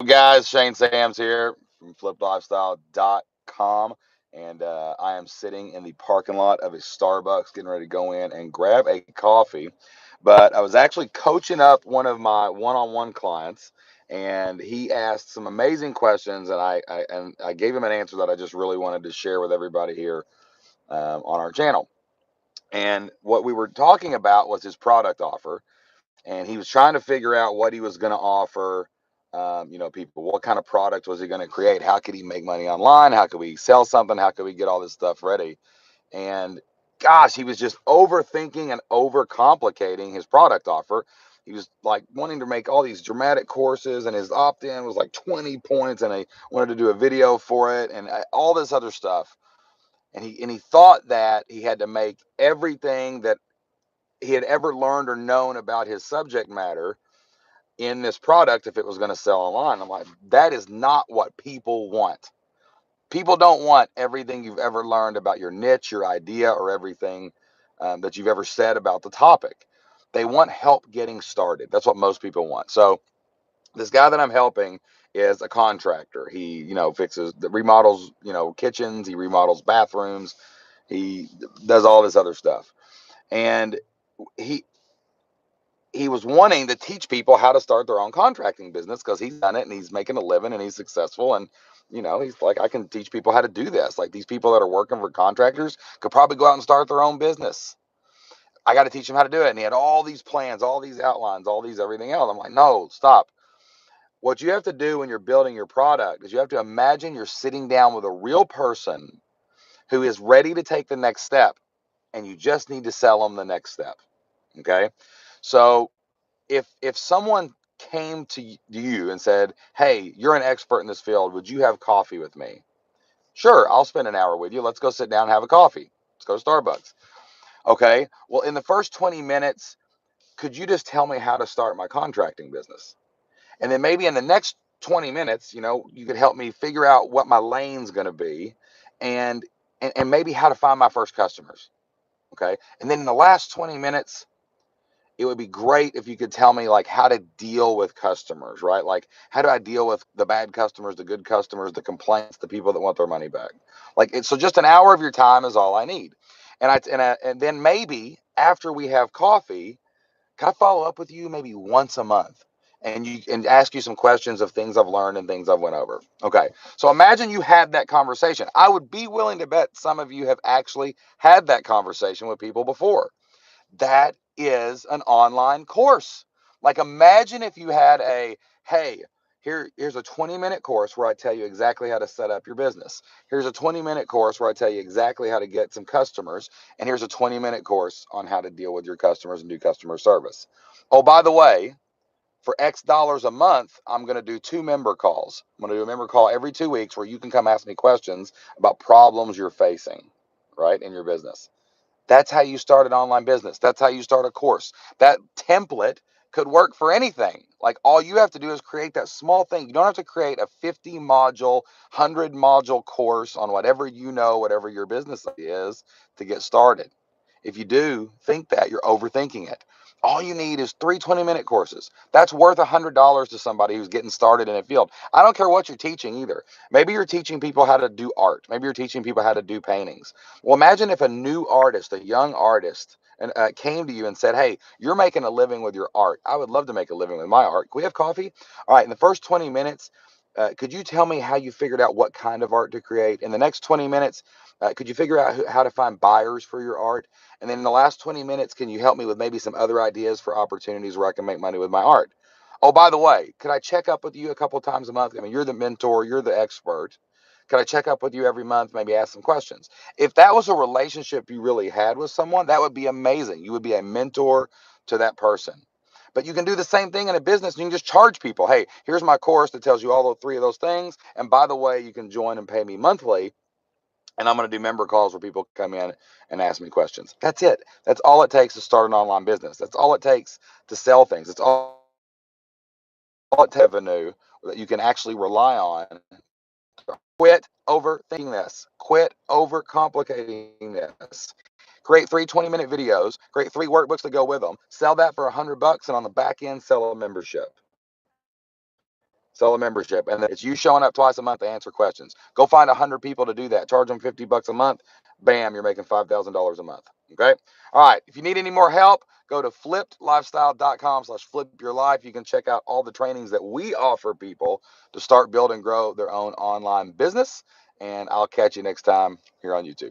Guys, Shane Sams here from fliplifestyle.com, and I am sitting in the parking lot of a Starbucks getting ready to go in and grab a coffee. But I was actually coaching up one of my one-on-one clients, and he asked some amazing questions, and I gave him an answer that I just really wanted to share with everybody here on our channel. And what we were talking about was his product offer, and he was trying to figure out what he was going to offer. People, what kind of product was he going to create? How could he make money online? How could we sell something? How could we get all this stuff ready? And gosh, he was just overthinking and overcomplicating his product offer. He was like wanting to make all these dramatic courses, and his opt-in was like 20 points, and I wanted to do a video for it, and all this other stuff. And he thought that he had to make everything that he had ever learned or known about his subject matter in this product if it was going to sell online. I'm like, that is not what people want. People don't want everything you've ever learned about your niche, your idea, or everything that you've ever said about the topic. They want help getting started. That's what most people want. So this guy that I'm helping is a contractor. He, fixes, remodels, kitchens. He remodels bathrooms. He does all this other stuff. And he he was wanting to teach people how to start their own contracting business because he's done it and he's making a living and he's successful. And, he's like, I can teach people how to do this. Like these people that are working for contractors could probably go out and start their own business. I got to teach them how to do it. And he had all these plans, all these outlines, all these everything else. I'm like, no, stop. What you have to do when you're building your product is you have to imagine you're sitting down with a real person who is ready to take the next step, and you just need to sell them the next step. Okay. So if someone came to you and said, "Hey, you're an expert in this field. Would you have coffee with me?" Sure, I'll spend an hour with you. Let's go sit down and have a coffee. Let's go to Starbucks. Okay. Well, in the first 20 minutes, could you just tell me how to start my contracting business? And then maybe in the next 20 minutes, you could help me figure out what my lane's going to be and, and maybe how to find my first customers. Okay. And then in the last 20 minutes, it would be great if you could tell me like how to deal with customers, right? Like how do I deal with the bad customers, the good customers, the complaints, the people that want their money back? So just an hour of your time is all I need. And then maybe after we have coffee, can I follow up with you maybe once a month? And ask you some questions of things I've learned and things I've went over. Okay. So imagine you had that conversation. I would be willing to bet some of you have actually had that conversation with people before. That is an online course. Like imagine if you had hey, here's a 20-minute course where I tell you exactly how to set up your business. Here's a 20-minute course where I tell you exactly how to get some customers. And here's a 20-minute course on how to deal with your customers and do customer service. Oh, by the way, for X dollars a month, I'm going to do 2 member calls. I'm going to do a member call every 2 weeks where you can come ask me questions about problems you're facing, right, in your business. That's how you start an online business. That's how you start a course. That template could work for anything. Like all you have to do is create that small thing. You don't have to create a 50 module, 100 module course on whatever whatever your business is to get started. If you do think that, you're overthinking it. All you need is 3 20-minute courses. That's worth $100 to somebody who's getting started in a field. I don't care what you're teaching either. Maybe you're teaching people how to do art. Maybe you're teaching people how to do paintings. Well, imagine if a new artist, a young artist, and came to you and said, "Hey, you're making a living with your art. I would love to make a living with my art. Can we have coffee?" All right. In the first 20 minutes, could you tell me how you figured out what kind of art to create? In the next 20 minutes, could you figure out how to find buyers for your art? And then in the last 20 minutes, can you help me with maybe some other ideas for opportunities where I can make money with my art? Oh, by the way, could I check up with you a couple times a month? I mean, you're the mentor, you're the expert. Could I check up with you every month, maybe ask some questions? If that was a relationship you really had with someone, that would be amazing. You would be a mentor to that person. But you can do the same thing in a business. You can just charge people, "Hey, here's my course that tells you all the three of those things. And by the way, you can join and pay me monthly. And I'm going to do member calls where people come in and ask me questions." That's it. That's all it takes to start an online business. That's all it takes to sell things. It's all it takes revenue that you can actually rely on. Quit overthinking this. Quit overcomplicating this. Create 3 20-minute videos. Create 3 workbooks to go with them. Sell that for $100, and on the back end, sell a membership. Sell a membership. And it's you showing up twice a month to answer questions. Go find 100 people to do that. Charge them $50 a month. Bam, you're making $5,000 a month. Okay. All right. If you need any more help, go to flippedlifestyle.com/flipyourlife. You can check out all the trainings that we offer people to start, build, and grow their own online business. And I'll catch you next time here on YouTube.